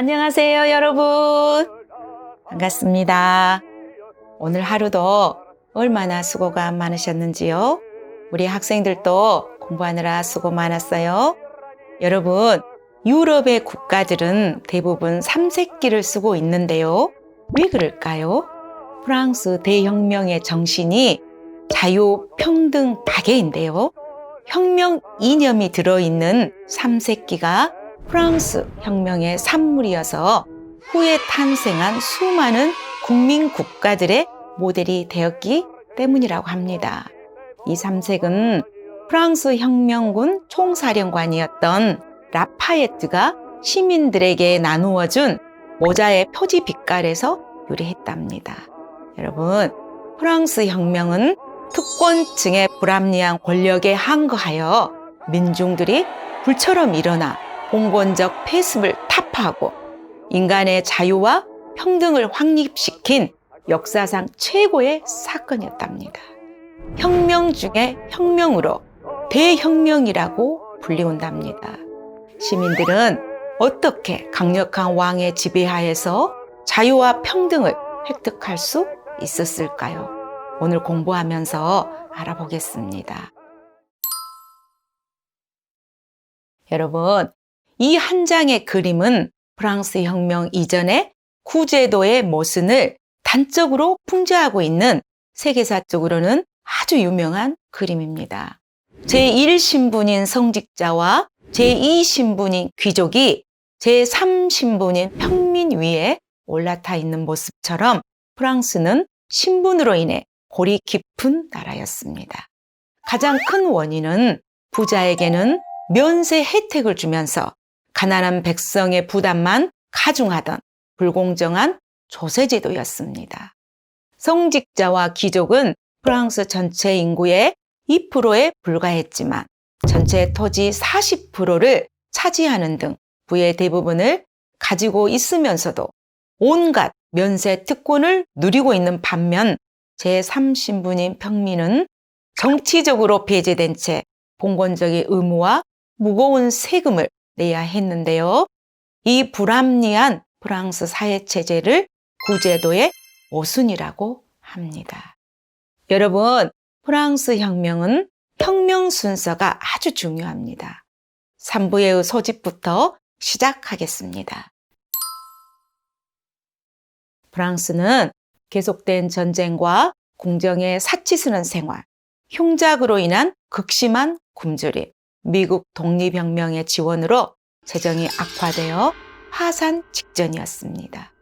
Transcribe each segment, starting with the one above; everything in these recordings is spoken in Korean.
안녕하세요, 여러분. 반갑습니다. 오늘 하루도 얼마나 수고가 많으셨는지요? 우리 학생들도 공부하느라 수고 많았어요. 여러분, 유럽의 국가들은 대부분 삼색기를 쓰고 있는데요. 왜 그럴까요? 프랑스 대혁명의 정신이 자유, 평등, 박애인데요. 혁명 이념이 들어있는 삼색기가 프랑스 혁명의 산물이어서 후에 탄생한 수많은 국민 국가들의 모델이 되었기 때문이라고 합니다. 이 삼색은 프랑스 혁명군 총사령관이었던 라파예트가 시민들에게 나누어준 모자의 표지 빛깔에서 유래했답니다. 여러분, 프랑스 혁명은 특권층의 불합리한 권력에 항거하여 민중들이 불처럼 일어나 봉건적 폐습을 타파하고 인간의 자유와 평등을 확립시킨 역사상 최고의 사건이었답니다. 혁명 중에 혁명으로 대혁명이라고 불리운답니다. 시민들은 어떻게 강력한 왕의 지배하에서 자유와 평등을 획득할 수 있었을까요? 오늘 공부하면서 알아보겠습니다. 여러분, 이 한 장의 그림은 프랑스 혁명 이전의 구제도의 모순을 단적으로 풍자하고 있는 세계사적으로는 아주 유명한 그림입니다. 제1신분인 성직자와 제2신분인 귀족이 제3신분인 평민 위에 올라타 있는 모습처럼 프랑스는 신분으로 인해 골이 깊은 나라였습니다. 가장 큰 원인은 부자에게는 면세 혜택을 주면서 가난한 백성의 부담만 가중하던 불공정한 조세제도였습니다. 성직자와 귀족은 프랑스 전체 인구의 2%에 불과했지만 전체 토지 40%를 차지하는 등 부의 대부분을 가지고 있으면서도 온갖 면세 특권을 누리고 있는 반면 제3신분인 평민은 정치적으로 배제된 채 봉건적인 의무와 무거운 세금을 내야 했는데요. 이 불합리한 프랑스 사회체제를 구제도의 모순이라고 합니다. 여러분, 프랑스 혁명은 혁명 순서가 아주 중요합니다. 3부의 소집부터 시작하겠습니다. 프랑스는 계속된 전쟁과 궁정의 사치스러운 생활, 흉작으로 인한 극심한 굶주림, 미국 독립혁명의 지원으로 재정이 악화되어 파산 직전이었습니다.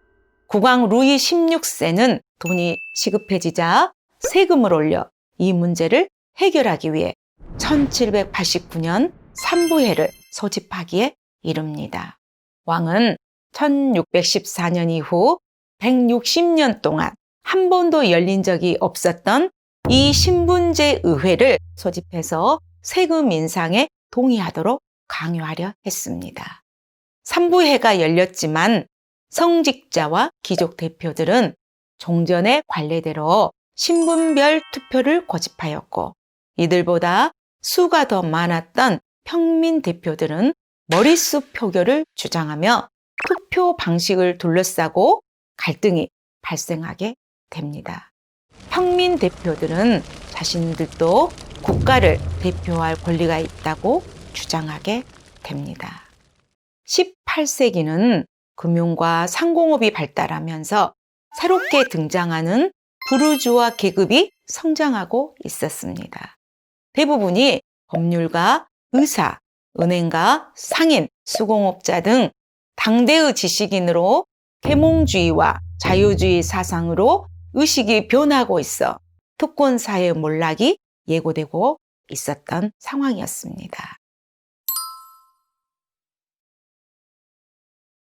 국왕 루이 16세는 돈이 시급해지자 세금을 올려 이 문제를 해결하기 위해 1789년 삼부회를 소집하기에 이릅니다. 왕은 1614년 이후 160년 동안 한 번도 열린 적이 없었던 이 신분제 의회를 소집해서 세금 인상에 동의하도록 강요하려 했습니다. 삼부회가 열렸지만 성직자와 귀족 대표들은 종전의 관례대로 신분별 투표를 고집하였고 이들보다 수가 더 많았던 평민 대표들은 머릿수 표결을 주장하며 투표 방식을 둘러싸고 갈등이 발생하게 됩니다. 평민 대표들은 자신들도 국가를 대표할 권리가 있다고 주장하게 됩니다. 18세기는 금융과 상공업이 발달하면서 새롭게 등장하는 부르주아 계급이 성장하고 있었습니다. 대부분이 법률가, 의사, 은행가, 상인, 수공업자 등 당대의 지식인으로 계몽주의와 자유주의 사상으로 의식이 변하고 있어 특권사회의 몰락이 예고되고 있었던 상황이었습니다.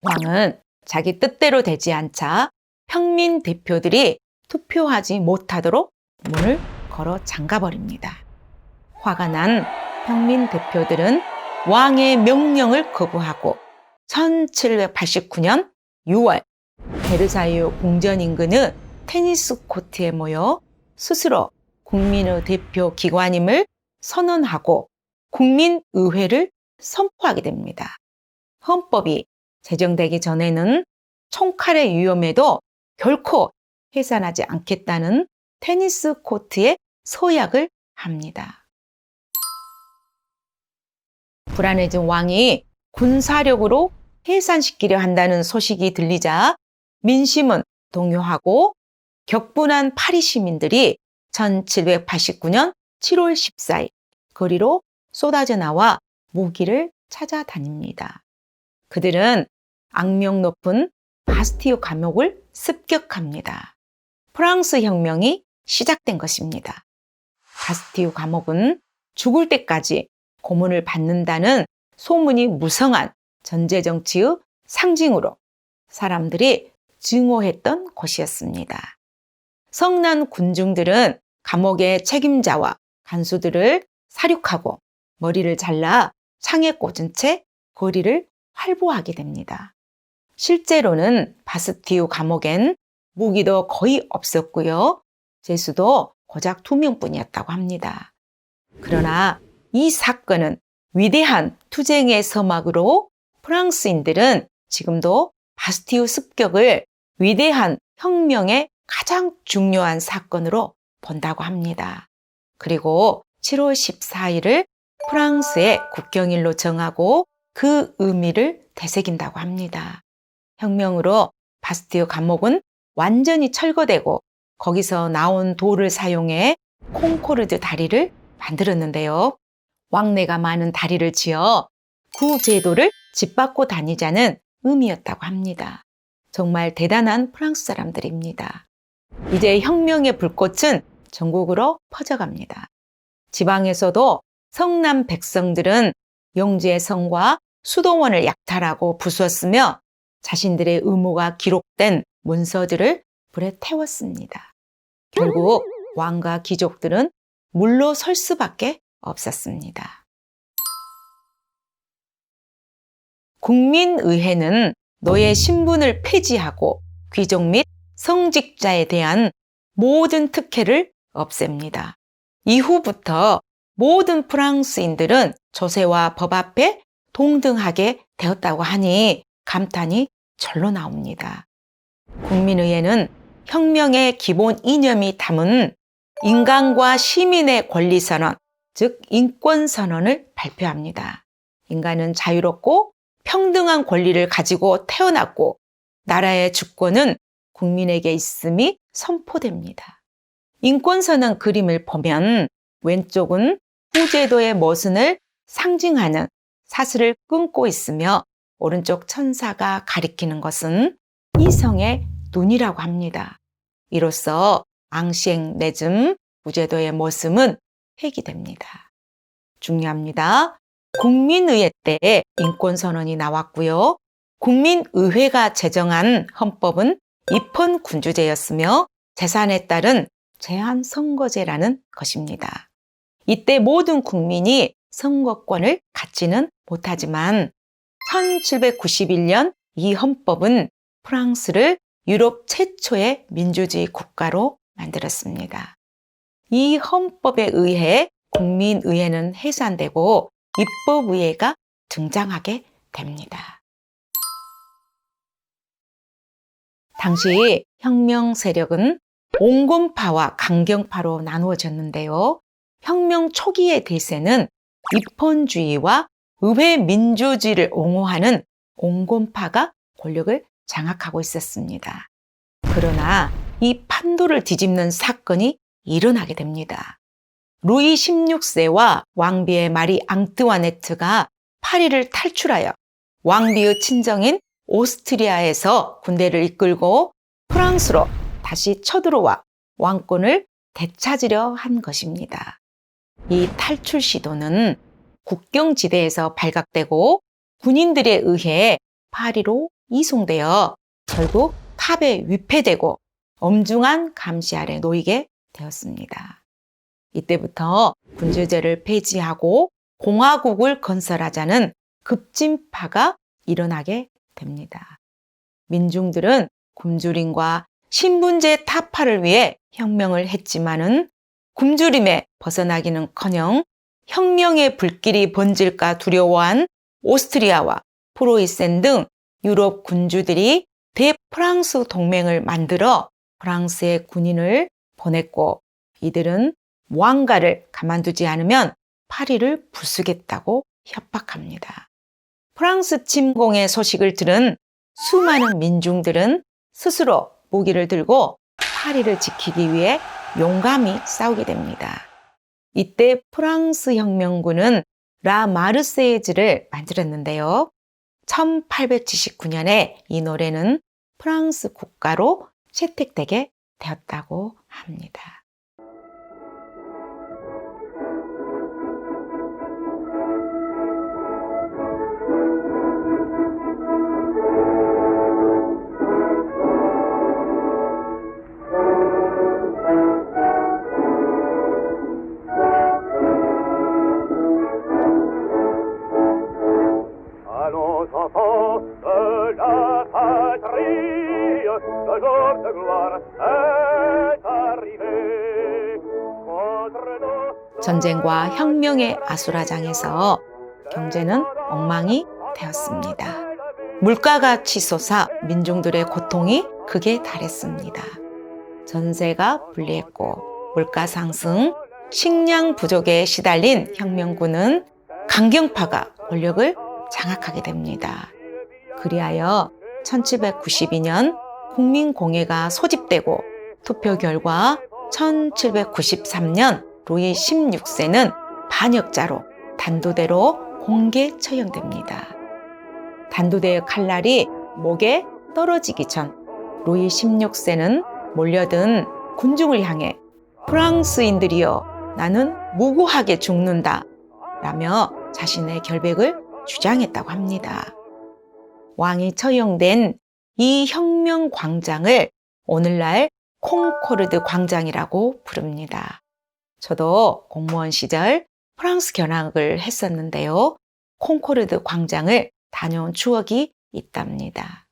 왕은 자기 뜻대로 되지 않자 평민 대표들이 투표하지 못하도록 문을 걸어 잠가버립니다. 화가 난 평민 대표들은 왕의 명령을 거부하고 1789년 6월 베르사유 궁전 인근의 테니스 코트에 모여 스스로 국민의 대표 기관임을 선언하고 국민의회를 선포하게 됩니다. 헌법이 제정되기 전에는 총칼의 위험에도 결코 해산하지 않겠다는 테니스 코트에 서약을 합니다. 불안해진 왕이 군사력으로 해산시키려 한다는 소식이 들리자 민심은 동요하고 격분한 파리 시민들이 1789년 7월 14일 거리로 쏟아져 나와 무기를 찾아다닙니다. 그들은 악명 높은 바스티유 감옥을 습격합니다. 프랑스 혁명이 시작된 것입니다. 바스티유 감옥은 죽을 때까지 고문을 받는다는 소문이 무성한 전제정치의 상징으로 사람들이 증오했던 곳이었습니다. 성난 군중들은 감옥의 책임자와 간수들을 살육하고 머리를 잘라 창에 꽂은 채 거리를 활보하게 됩니다. 실제로는 바스티유 감옥엔 무기도 거의 없었고요. 죄수도 고작 2명뿐이었다고 합니다. 그러나 이 사건은 위대한 투쟁의 서막으로 프랑스인들은 지금도 바스티유 습격을 위대한 혁명의 가장 중요한 사건으로 본다고 합니다. 그리고 7월 14일을 프랑스의 국경일로 정하고 그 의미를 되새긴다고 합니다. 혁명으로 바스티유 감옥은 완전히 철거되고 거기서 나온 돌을 사용해 콩코르드 다리를 만들었는데요. 왕래가 많은 다리를 지어 구제도를 짓밟고 다니자는 의미였다고 합니다. 정말 대단한 프랑스 사람들입니다. 이제 혁명의 불꽃은 전국으로 퍼져갑니다. 지방에서도 성남 백성들은 영주의 성과 수도원을 약탈하고 부수었으며 자신들의 의무가 기록된 문서들을 불에 태웠습니다. 결국 왕과 귀족들은 물러설 수밖에 없었습니다. 국민의회는 노예 신분을 폐지하고 귀족 및 성직자에 대한 모든 특혜를 없앱니다. 이후부터 모든 프랑스인들은 조세와 법 앞에 동등하게 되었다고 하니 감탄이 절로 나옵니다. 국민의회는 혁명의 기본 이념이 담은 인간과 시민의 권리선언, 즉 인권선언을 발표합니다. 인간은 자유롭고 평등한 권리를 가지고 태어났고 나라의 주권은 국민에게 있음이 선포됩니다. 인권선언 그림을 보면 왼쪽은 후제도의 모순을 상징하는 사슬을 끊고 있으며 오른쪽 천사가 가리키는 것은 이성의 눈이라고 합니다. 이로써 앙시앵레즘 후제도의 모습은 폐기됩니다. 중요합니다. 국민의회 때 인권선언이 나왔고요. 국민의회가 제정한 헌법은 입헌군주제였으며 재산에 따른 제한선거제라는 것입니다. 이때 모든 국민이 선거권을 갖지는 못하지만 1791년 이 헌법은 프랑스를 유럽 최초의 민주주의 국가로 만들었습니다. 이 헌법에 의해 국민의회는 해산되고 입법의회가 등장하게 됩니다. 당시 혁명 세력은 온건파와 강경파로 나누어졌는데요. 혁명 초기의 대세는 입헌주의와 의회 민주주의를 옹호하는 온건파가 권력을 장악하고 있었습니다. 그러나 이 판도를 뒤집는 사건이 일어나게 됩니다. 루이 16세와 왕비의 마리 앙뜨와네트가 파리를 탈출하여 왕비의 친정인 오스트리아에서 군대를 이끌고 프랑스로 다시 쳐들어와 왕권을 되찾으려 한 것입니다. 이 탈출 시도는 국경지대에서 발각되고 군인들에 의해 파리로 이송되어 결국 팝에 위폐되고 엄중한 감시 아래 놓이게 되었습니다. 이때부터 군주제를 폐지하고 공화국을 건설하자는 급진파가 일어나게 됩니다. 민중들은 굶주림과 신분제 타파를 위해 혁명을 했지만은 굶주림에 벗어나기는커녕 혁명의 불길이 번질까 두려워한 오스트리아와 프로이센 등 유럽 군주들이 대프랑스 동맹을 만들어 프랑스의 군인을 보냈고 이들은 왕가를 가만두지 않으면 파리를 부수겠다고 협박합니다. 프랑스 침공의 소식을 들은 수많은 민중들은 스스로 무기를 들고 파리를 지키기 위해 용감히 싸우게 됩니다. 이때 프랑스 혁명군은 라 마르세이즈를 만들었는데요. 1879년에 이 노래는 프랑스 국가로 채택되게 되었다고 합니다. 전쟁과 혁명의 아수라장에서 경제는 엉망이 되었습니다. 물가가 치솟아 민중들의 고통이 극에 달했습니다. 전세가 불리했고 물가 상승, 식량 부족에 시달린 혁명군은 강경파가 권력을 장악하게 됩니다. 그리하여 1792년 국민공회가 소집되고 투표 결과 1793년 루이 16세는 반역자로 단두대로 공개 처형됩니다. 단두대의 칼날이 목에 떨어지기 전 루이 16세는 몰려든 군중을 향해 프랑스인들이여 나는 무고하게 죽는다 라며 자신의 결백을 주장했다고 합니다. 왕이 처형된 이 혁명 광장을 오늘날 콩코르드 광장이라고 부릅니다. 저도 공무원 시절 프랑스 견학을 했었는데요. 콩코르드 광장을 다녀온 추억이 있답니다.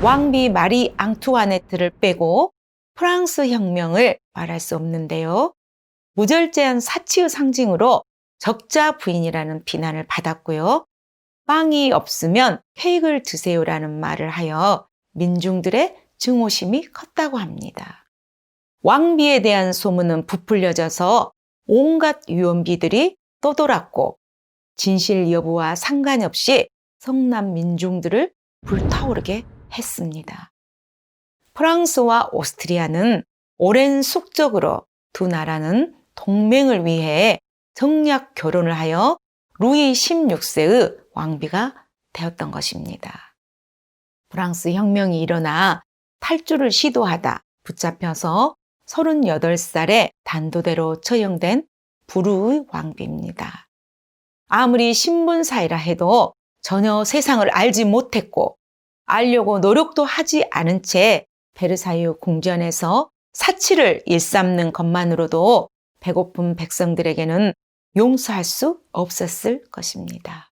왕비 마리 앙투아네트를 빼고 프랑스 혁명을 말할 수 없는데요. 무절제한 사치의 상징으로 적자 부인이라는 비난을 받았고요. 빵이 없으면 케이크를 드세요라는 말을 하여 민중들의 증오심이 컸다고 합니다. 왕비에 대한 소문은 부풀려져서 온갖 유언비들이 떠돌았고 진실 여부와 상관없이 성남 민중들을 불타오르게 했습니다. 프랑스와 오스트리아는 오랜 숙적으로 두 나라는 동맹을 위해 정략 결혼을 하여 루이 16세의 왕비가 되었던 것입니다. 프랑스 혁명이 일어나 탈주를 시도하다 붙잡혀서 38살에 단두대로 처형된 불우의 왕비입니다. 아무리 신분사이라 해도 전혀 세상을 알지 못했고 알려고 노력도 하지 않은 채 베르사유 궁전에서 사치를 일삼는 것만으로도 배고픈 백성들에게는 용서할 수 없었을 것입니다.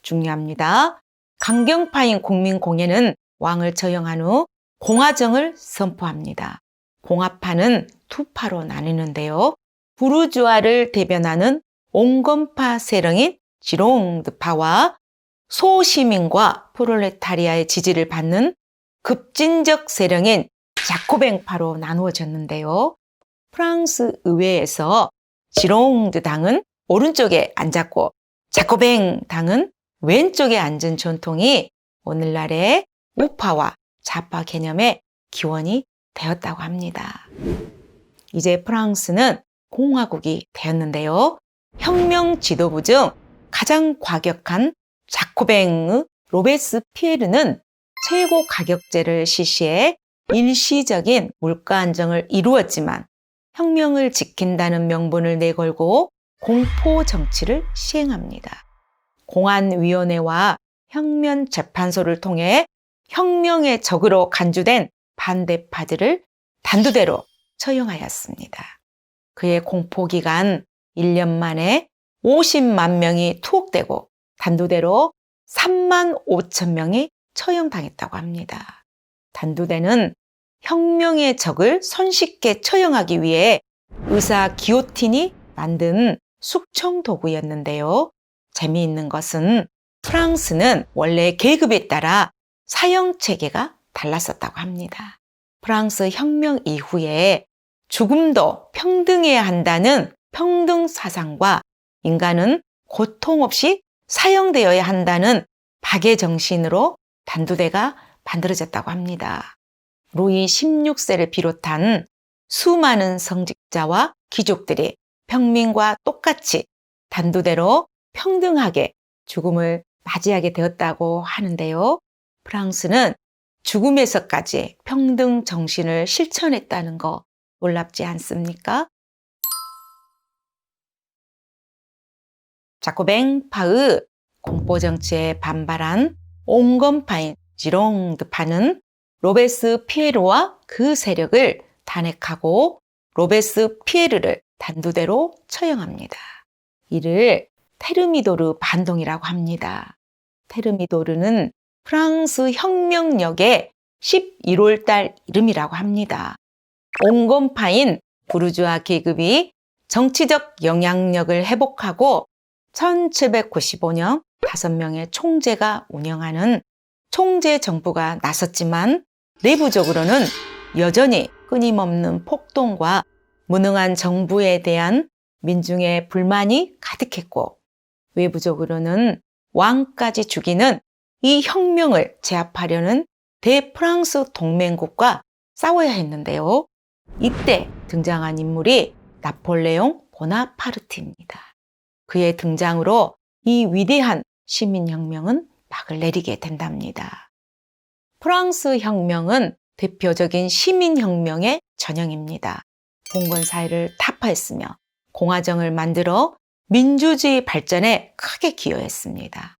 중요합니다. 강경파인 국민공회는 왕을 처형한 후 공화정을 선포합니다. 공화파는 두 파로 나뉘는데요. 부르주아를 대변하는 온건파 세력인 지롱드파와 소시민과 프롤레타리아의 지지를 받는 급진적 세력인 자코뱅파로 나누어졌는데요. 프랑스 의회에서 지롱드 당은 오른쪽에 앉았고 자코뱅 당은 왼쪽에 앉은 전통이 오늘날의 우파와 좌파 개념의 기원이 되었다고 합니다. 이제 프랑스는 공화국이 되었는데요. 혁명 지도부 중 가장 과격한 자코뱅의 로베스피에르는 최고 가격제를 실시해 일시적인 물가 안정을 이루었지만 혁명을 지킨다는 명분을 내걸고 공포 정치를 시행합니다. 공안위원회와 혁명재판소를 통해 혁명의 적으로 간주된 반대파들을 단두대로 처형하였습니다. 그의 공포기간 1년 만에 50만 명이 투옥되고 단두대로 3만 5천 명이 처형당했다고 합니다. 단두대는 혁명의 적을 손쉽게 처형하기 위해 의사 기요틴이 만든 숙청 도구였는데요. 재미있는 것은 프랑스는 원래 계급에 따라 사형 체계가 달랐었다고 합니다. 프랑스 혁명 이후에 죽음도 평등해야 한다는 평등 사상과 인간은 고통 없이 사형되어야 한다는 박애 정신으로 단두대가 만들어졌다고 합니다. 루이 16세를 비롯한 수많은 성직자와 귀족들이 평민과 똑같이 단두대로 평등하게 죽음을 맞이하게 되었다고 하는데요. 프랑스는 죽음에서까지 평등 정신을 실천했다는 거 놀랍지 않습니까? 자코뱅 파의 공포 정치에 반발한 옹건파인 지롱드파는 로베스 피에르와 그 세력을 탄핵하고 로베스 피에르를 단두대로 처형합니다. 이를 테르미도르 반동이라고 합니다. 테르미도르는 프랑스 혁명력의 11월 달 이름이라고 합니다. 옹건파인 부르주아 계급이 정치적 영향력을 회복하고 1795년 5명의 총재가 운영하는 총재 정부가 나섰지만 내부적으로는 여전히 끊임없는 폭동과 무능한 정부에 대한 민중의 불만이 가득했고 외부적으로는 왕까지 죽이는 이 혁명을 제압하려는 대프랑스 동맹국과 싸워야 했는데요. 이때 등장한 인물이 나폴레옹 보나파르트입니다. 그의 등장으로 이 위대한 시민혁명은 막을 내리게 된답니다. 프랑스 혁명은 대표적인 시민혁명의 전형입니다. 봉건사회를 타파했으며 공화정을 만들어 민주주의 발전에 크게 기여했습니다.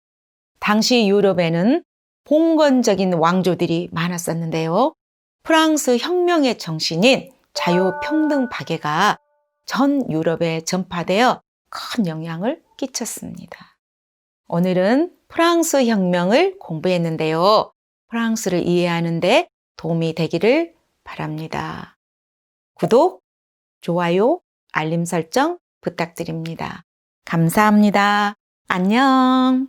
당시 유럽에는 봉건적인 왕조들이 많았었는데요. 프랑스 혁명의 정신인 자유평등 박애가 전 유럽에 전파되어 큰 영향을 끼쳤습니다. 오늘은 프랑스 혁명을 공부했는데요. 프랑스를 이해하는 데 도움이 되기를 바랍니다. 구독, 좋아요, 알림 설정 부탁드립니다. 감사합니다. 안녕.